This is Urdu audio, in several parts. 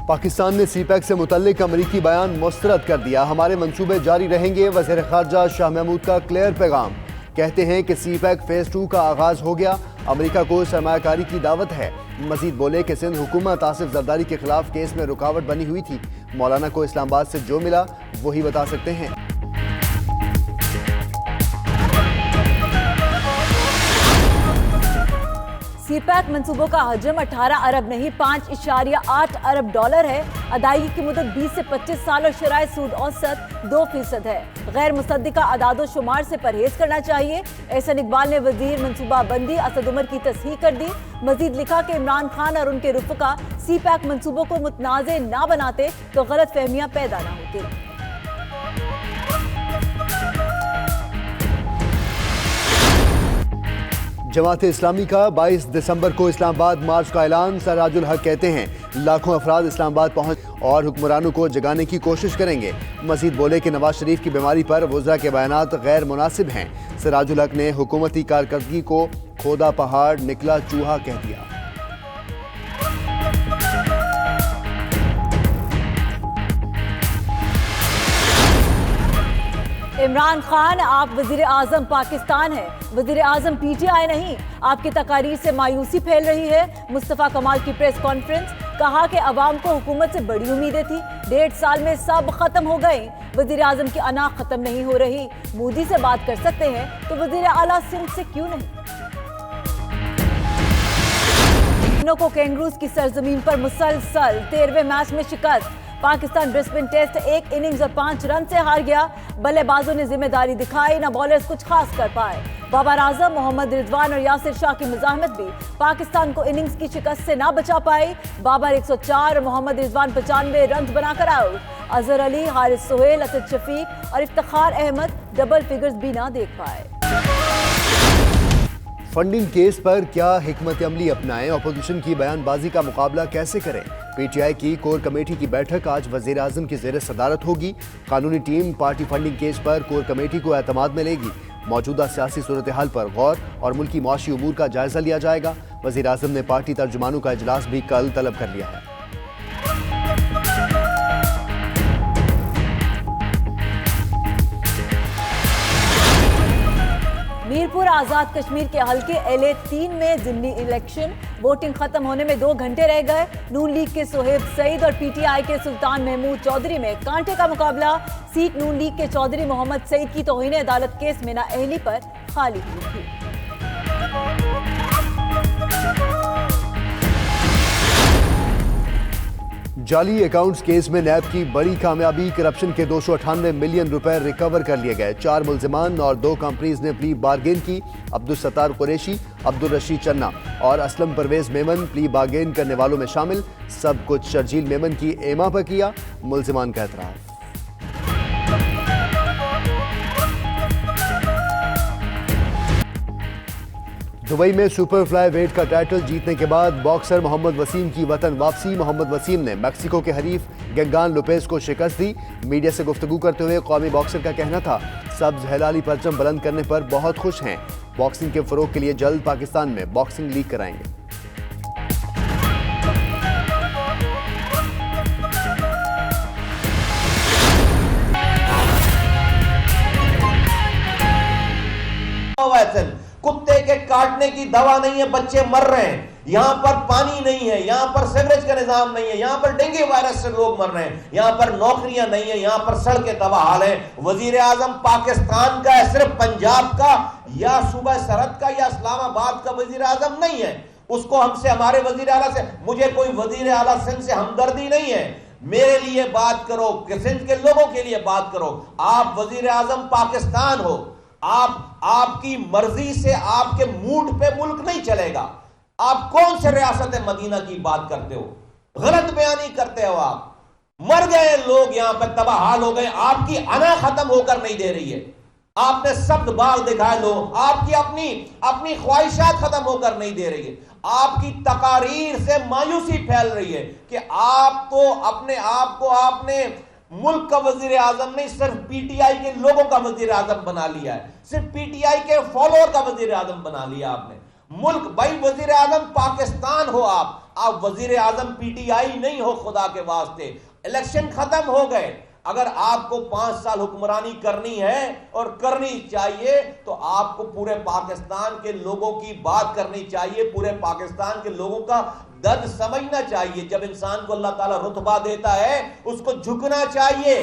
پاکستان نے سی پیک سے متعلق امریکی بیان مسترد کر دیا۔ ہمارے منصوبے جاری رہیں گے، وزیر خارجہ شاہ محمود کا کلیئر پیغام۔ کہتے ہیں کہ سی پیک فیز 2 کا آغاز ہو گیا، امریکہ کو سرمایہ کاری کی دعوت ہے۔ مزید بولے کہ سندھ حکومت آصف زرداری کے خلاف کیس میں رکاوٹ بنی ہوئی تھی، مولانا کو اسلام آباد سے جو ملا وہی بتا سکتے ہیں۔ سی پیک منصوبوں کا حجم 18 ارب نہیں 5.8 ارب ڈالر ہے۔ ادائیگی کی مدت 20 سے 25 سال اور شرائط سود اوسط 2% ہے۔ غیر مصدقہ اعداد و شمار سے پرہیز کرنا چاہیے۔ احسن اقبال نے وزیر منصوبہ بندی اسد عمر کی تصحیح کر دی۔ مزید لکھا کہ عمران خان اور ان کے رفقا سی پیک منصوبوں کو متنازع نہ بناتے تو غلط فہمیاں پیدا نہ ہوتی۔ جماعت اسلامی کا 22 دسمبر کو اسلام آباد مارچ کا اعلان۔ سراج الحق کہتے ہیں لاکھوں افراد اسلام آباد پہنچ اور حکمرانوں کو جگانے کی کوشش کریں گے۔ مزید بولے کہ نواز شریف کی بیماری پر وزراء کے بیانات غیر مناسب ہیں۔ سراج الحق نے حکومتی کارکردگی کو کھودا پہاڑ نکلا چوہا کہہ دیا۔ عمران خان، آپ وزیر اعظم پاکستان ہیں، وزیر اعظم پی ٹی آئی نہیں۔ آپ کی تقاریر سے مایوسی پھیل رہی ہے۔ مصطفیٰ کمال کی پریس کانفرنس، کہا کہ عوام کو حکومت سے بڑی امیدیں تھیں، 1.5 سال میں سب ختم ہو گئے۔ وزیر اعظم کی انا ختم نہیں ہو رہی۔ مودی سے بات کر سکتے ہیں تو وزیر اعلیٰ سندھ سے کیوں نہیں؟ کو کینگروز کی سرزمین پر مسلسل 13ویں میچ میں شکست۔ پاکستان برسبن ٹیسٹ 1 اننگز اور 5 رن سے ہار گیا۔ بلے بازوں نے ذمہ داری دکھائی، نہ بالرز کچھ خاص کر پائے۔ بابر اعظم، محمد رضوان اور یاسر شاہ کی مزاحمت بھی پاکستان کو اننگز کی شکست سے نہ بچا پائی۔ بابر 104 اور محمد رضوان 95 رنز بنا کر آؤٹ۔ اظہر علی، حارث سہیل، اسد شفیق اور افتخار احمد ڈبل فگرز بھی نہ دیکھ پائے۔ فنڈنگ کیس پر کیا حکمت عملی اپنائیں، اپوزیشن کی بیان بازی کا مقابلہ کیسے کریں؟ پی ٹی آئی کی کور کمیٹی کی بیٹھک آج وزیر اعظم کی زیر صدارت ہوگی۔ قانونی ٹیم پارٹی فنڈنگ کیس پر کور کمیٹی کو اعتماد میں لے گی۔ موجودہ سیاسی صورتحال پر غور اور ملکی معاشی امور کا جائزہ لیا جائے گا۔ وزیر اعظم نے پارٹی ترجمانوں کا اجلاس بھی کل طلب کر لیا ہے۔ میرپور آزاد کشمیر کے حلقے LA 3 میں ضمنی الیکشن، ووٹنگ ختم ہونے میں 2 گھنٹے رہ گئے۔ نون لیگ کے صہیب سعید اور پی ٹی آئی کے سلطان محمود چودھری میں کانٹے کا مقابلہ۔ سیٹ نون لیگ کے چودھری محمد سعید کی توہین عدالت کیس میں نااہلی پر خالی ہوئی تھی۔ جعلی اکاؤنٹس کیس میں نیب کی بڑی کامیابی، کرپشن کے 298 ملین روپے ریکور کر لیے گئے۔ 4 ملزمان اور 2 کمپنیز نے پلی بارگین کی۔ عبدالستار قریشی، عبدالرشید چنہ اور اسلم پرویز میمن پلی بارگین کرنے والوں میں شامل۔ سب کچھ شرجیل میمن کی ایما پر کیا، ملزمان کا اعتراف۔ دبئی میں سپر فلائی ویٹ کا ٹائٹل جیتنے کے بعد باکسر محمد وسیم کی وطن واپسی۔ محمد وسیم نے میکسیکو کے حریف گنگان لوپیز کو شکست دی۔ میڈیا سے گفتگو کرتے ہوئے قومی باکسر کا کہنا تھا سبز ہلالی پرچم بلند کرنے پر بہت خوش ہیں، باکسنگ کے فروغ کے لیے جلد پاکستان میں باکسنگ لیگ کرائیں گے۔ کتے کے کاٹنے کی دوا نہیں ہے، بچے مر رہے ہیں، یہاں پر پانی نہیں ہے، یہاں پر سیوریج کا نظام نہیں ہے، یہاں پر ڈینگی وائرس سے لوگ مر رہے ہیں، یہاں پر نوکریاں نہیں ہیں، یہاں پر سڑکیں تباہ حال ہیں۔ وزیر اعظم پاکستان کا ہے، صرف پنجاب کا یا صوبہ سرحد کا یا اسلام آباد کا وزیر اعظم نہیں ہے۔ اس کو ہم سے، ہمارے وزیر اعلیٰ سے، مجھے کوئی وزیر اعلیٰ سندھ سے ہمدردی نہیں ہے۔ میرے لیے بات کرو کہ سندھ کے لوگوں کے لیے بات کرو۔ آپ وزیر اعظم پاکستان ہو، آپ کی مرضی سے آپ کے موڈ پہ ملک نہیں چلے گا۔ آپ کون سے ریاست مدینہ کی بات کرتے ہو؟ غلط بیانی کرتے ہو۔ آپ مر گئے لوگ، یہاں پہ تباہ حال ہو گئے، آپ کی انا ختم ہو کر نہیں دے رہی ہے۔ آپ نے سبز باغ دکھائے لو، آپ کی اپنی خواہشات ختم ہو کر نہیں دے رہی ہے۔ آپ کی تقاریر سے مایوسی پھیل رہی ہے کہ آپ تو اپنے آپ کو آپ نے ملک کا وزیر اعظم نہیں، صرف پی ٹی آئی کے لوگوں کا وزیر اعظم بنا لیا ہے، صرف پی ٹی آئی کے فالوور کا وزیر اعظم بنا لیا آپ نے۔ ملک بھائی وزیر اعظم پاکستان ہو، آپ آپ وزیر اعظم پی ٹی آئی نہیں ہو خدا کے واسطے. الیکشن ختم ہو گئے. اگر آپ کو 5 سال حکمرانی کرنی ہے اور کرنی چاہیے تو آپ کو پورے پاکستان کے لوگوں کی بات کرنی چاہیے, پورے پاکستان کے لوگوں کا درد سمجھنا چاہیے. جب انسان کو اللہ تعالیٰ رتبہ دیتا ہے اس کو جھکنا چاہیے,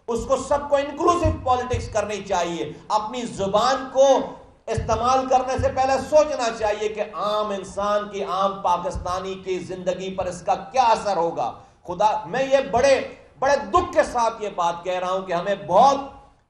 اس کو سب کو انکلوسیو پالیٹکس کرنی چاہیے. اپنی زبان کو استعمال کرنے سے پہلے سوچنا چاہیے کہ عام انسان کی, عام پاکستانی کی زندگی پر اس کا کیا اثر ہوگا. خدا, میں یہ بڑے دکھ کے ساتھ یہ بات کہہ رہا ہوں کہ ہمیں بہت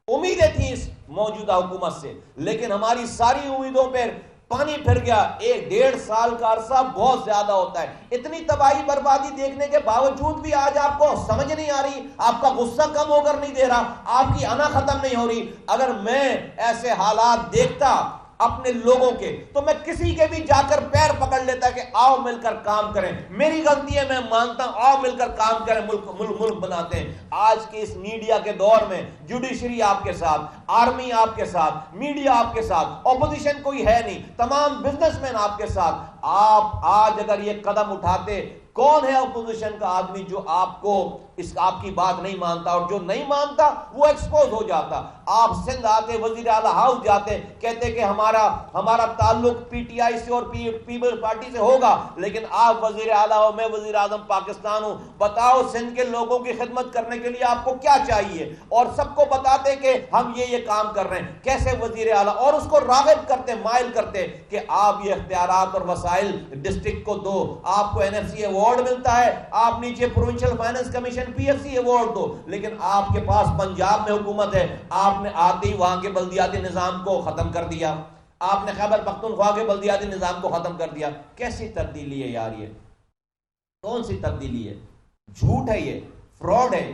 امیدیں تھیں اس موجودہ حکومت سے, لیکن ہماری ساری امیدوں پر پانی پھر گیا. 1-1.5 سال کا عرصہ بہت زیادہ ہوتا ہے. اتنی تباہی بربادی دیکھنے کے باوجود بھی آج آپ کو سمجھ نہیں آ رہی, آپ کا غصہ کم ہو کر نہیں دے رہا, آپ کی انا ختم نہیں ہو رہی. اگر میں ایسے حالات دیکھتا اپنے لوگوں کے تو میں کسی کے بھی جا کر پیر پکڑ لیتا کہ آؤ مل کر کام کریں. میری غلطی ہے, میں مانتا ہوں, آؤ مل کر کام کریں, ملک بناتے ہیں. آج کے اس میڈیا کے دور میں جوڈیشری آپ کے ساتھ, آرمی آپ کے ساتھ, میڈیا آپ کے ساتھ, اپوزیشن کوئی ہے نہیں, تمام بزنس مین آپ کے ساتھ. آپ آج اگر یہ قدم اٹھاتے, کون ہے اپوزیشن کا آدمی جو آپ کی بات نہیں مانتا, اور جو نہیں مانتا وہ ایکسپوز ہو جاتا. آپ سندھ آتے, وزیر اعلیٰ ہاؤس جاتے, کہتے کہ ہمارا تعلق پی ٹی آئی سے اور پیپلز پارٹی سے ہوگا, لیکن آپ وزیر اعلیٰ ہو, میں وزیر اعظم پاکستان ہوں. بتاؤ سندھ کے لوگوں کی خدمت کرنے کے لیے آپ کو کیا چاہیے, اور سب کو بتاتے کہ ہم یہ کام کر رہے ہیں. کیسے وزیر اعلیٰ, اور اس کو راغب کرتے, مائل کرتے کہ آپ یہ اختیارات اور وسائل ڈسٹرکٹ کو دو. آپ کو NFC ایوارڈ ملتا ہے, آپ نیچے provincial finance commission PFC award دو, لیکن آپ کے پاس پنجاب میں حکومت ہے, آپ نے آتے ہی وہاں کے بلدیاتی نظام کو ختم کر دیا, آپ نے خیبر پختونخوا کے بلدیاتی نظام کو ختم کر دیا. کیسی تبدیلی ہے یار, یہ کون سی تبدیلی ہے؟ جھوٹ ہے, یہ فراڈ ہے.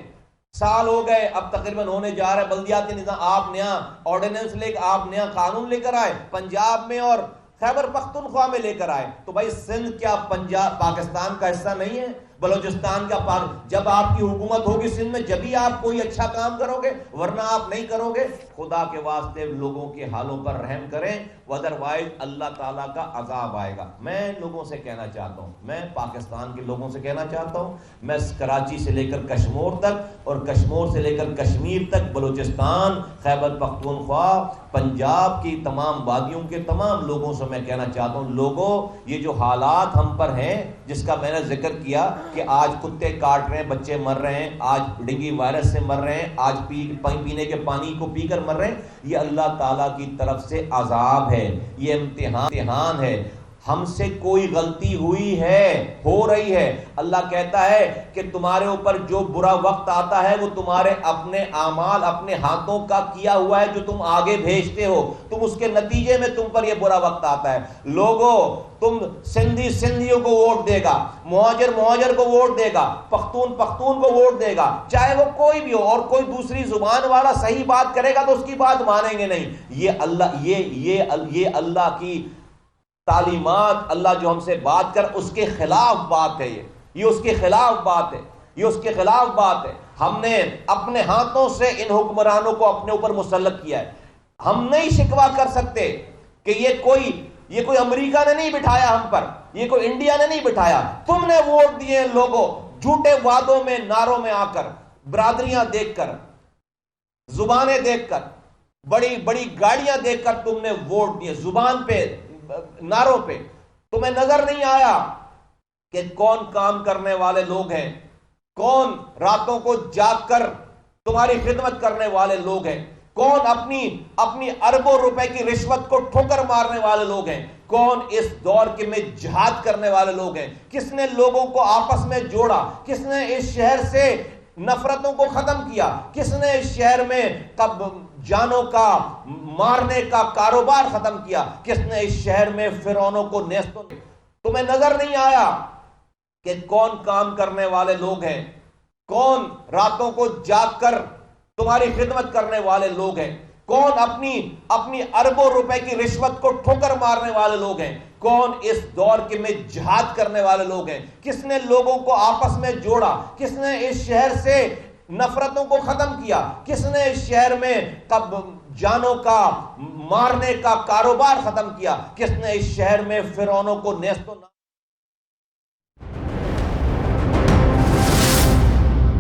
سال ہو گئے, اب تقریباً ہونے جا رہا ہے بلدیاتی نظام. آپ نیا آرڈیننس آپ نیا قانون لے کر آئے, پنجاب میں اور خیبر پختونخوا میں لے کر آئے. تو بھائی سندھ کیا پنجاب پاکستان کا حصہ نہیں ہے؟ بلوچستان کا جب آپ کی حکومت ہوگی سندھ میں, جبھی آپ کوئی اچھا کام کرو گے, ورنہ آپ نہیں کرو گے. خدا کے واسطے لوگوں کے حالوں پر رحم کریں, ادروائز اللہ تعالیٰ کا عذاب آئے گا. میں لوگوں سے کہنا چاہتا ہوں, میں پاکستان کے لوگوں سے کہنا چاہتا ہوں, میں کراچی سے لے کر کشمور تک اور کشمیر سے لے کر کشمیر تک, بلوچستان, خیبر پختونخوا, پنجاب کی تمام وادیوں کے تمام لوگوں سے میں کہنا چاہتا ہوں, لوگوں یہ جو حالات ہم پر ہیں, جس کا میں نے ذکر کیا کہ آج کتے کاٹ رہے ہیں, بچے مر رہے ہیں, آج ڈینگی وائرس سے مر رہے ہیں, آج پینے کے پانی کو پی کر مر رہے ہیں, یہ اللہ تعالیٰ کی طرف سے عذاب ہے, یہ امتحان ہے. ہم سے کوئی غلطی ہوئی ہے, ہو رہی ہے. اللہ کہتا ہے کہ تمہارے اوپر جو برا وقت آتا ہے وہ تمہارے اپنے اعمال, اپنے ہاتھوں کا کیا ہوا ہے جو تم آگے بھیجتے ہو, تم اس کے نتیجے میں تم پر یہ برا وقت آتا ہے. لوگوں, تم سندھیوں کو ووٹ دے گا, مہاجر کو ووٹ دے گا, پختون کو ووٹ دے گا, چاہے وہ کوئی بھی ہو, اور کوئی دوسری زبان والا صحیح بات کرے گا تو اس کی بات مانیں گے نہیں. یہ اللہ کی تعلیمات, اللہ جو ہم سے بات کر اس کے خلاف بات ہے, یہ اس کے خلاف بات ہے, یہ اس کے خلاف بات ہے. ہم نے اپنے ہاتھوں سے ان حکمرانوں کو اپنے اوپر مسلط کیا ہے. ہم نہیں شکوا کر سکتے کہ یہ کوئی امریکہ نے نہیں بٹھایا ہم پر, یہ کوئی انڈیا نے نہیں بٹھایا. تم نے ووٹ دیے لوگوں, جھوٹے وعدوں میں, نعروں میں آ کر, برادریاں دیکھ کر, زبانیں دیکھ کر, بڑی بڑی گاڑیاں دیکھ کر تم نے ووٹ دیے. زبان پہ, نعروں پہ تمہیں نظر نہیں آیا کہ کون کام کرنے والے لوگ ہیں, کون راتوں کو جاگ کر تمہاری خدمت کرنے والے لوگ ہیں, کون اپنی اربوں روپے کی رشوت کو ٹھوکر مارنے والے لوگ ہیں, کون اس دور کے میں جہاد کرنے والے لوگ ہیں, کس نے لوگوں کو آپس میں جوڑا, کس نے اس شہر سے نفرتوں کو ختم کیا, کس نے اس شہر میں جانوں کا مارنے کا کاروبار ختم کیا, کس نے اس شہر میں فرعونوں کو نیستوں. تمہیں نظر نہیں آیا کہ کون کام کرنے والے لوگ ہیں, کون راتوں کو جاگ کر تمہاری خدمت کرنے والے لوگ ہیں, کون اپنی اربوں روپے کی رشوت کو ٹھوکر مارنے والے لوگ ہیں, کون اس دور کے میں جہاد کرنے والے لوگ ہیں, کس نے لوگوں کو آپس میں جوڑا, کس نے اس شہر سے نفرتوں کو ختم کیا, کس نے اس شہر میں جانوں کا مارنے کا کاروبار ختم کیا, کس نے اس شہر میں فرعونوں کو نیستوں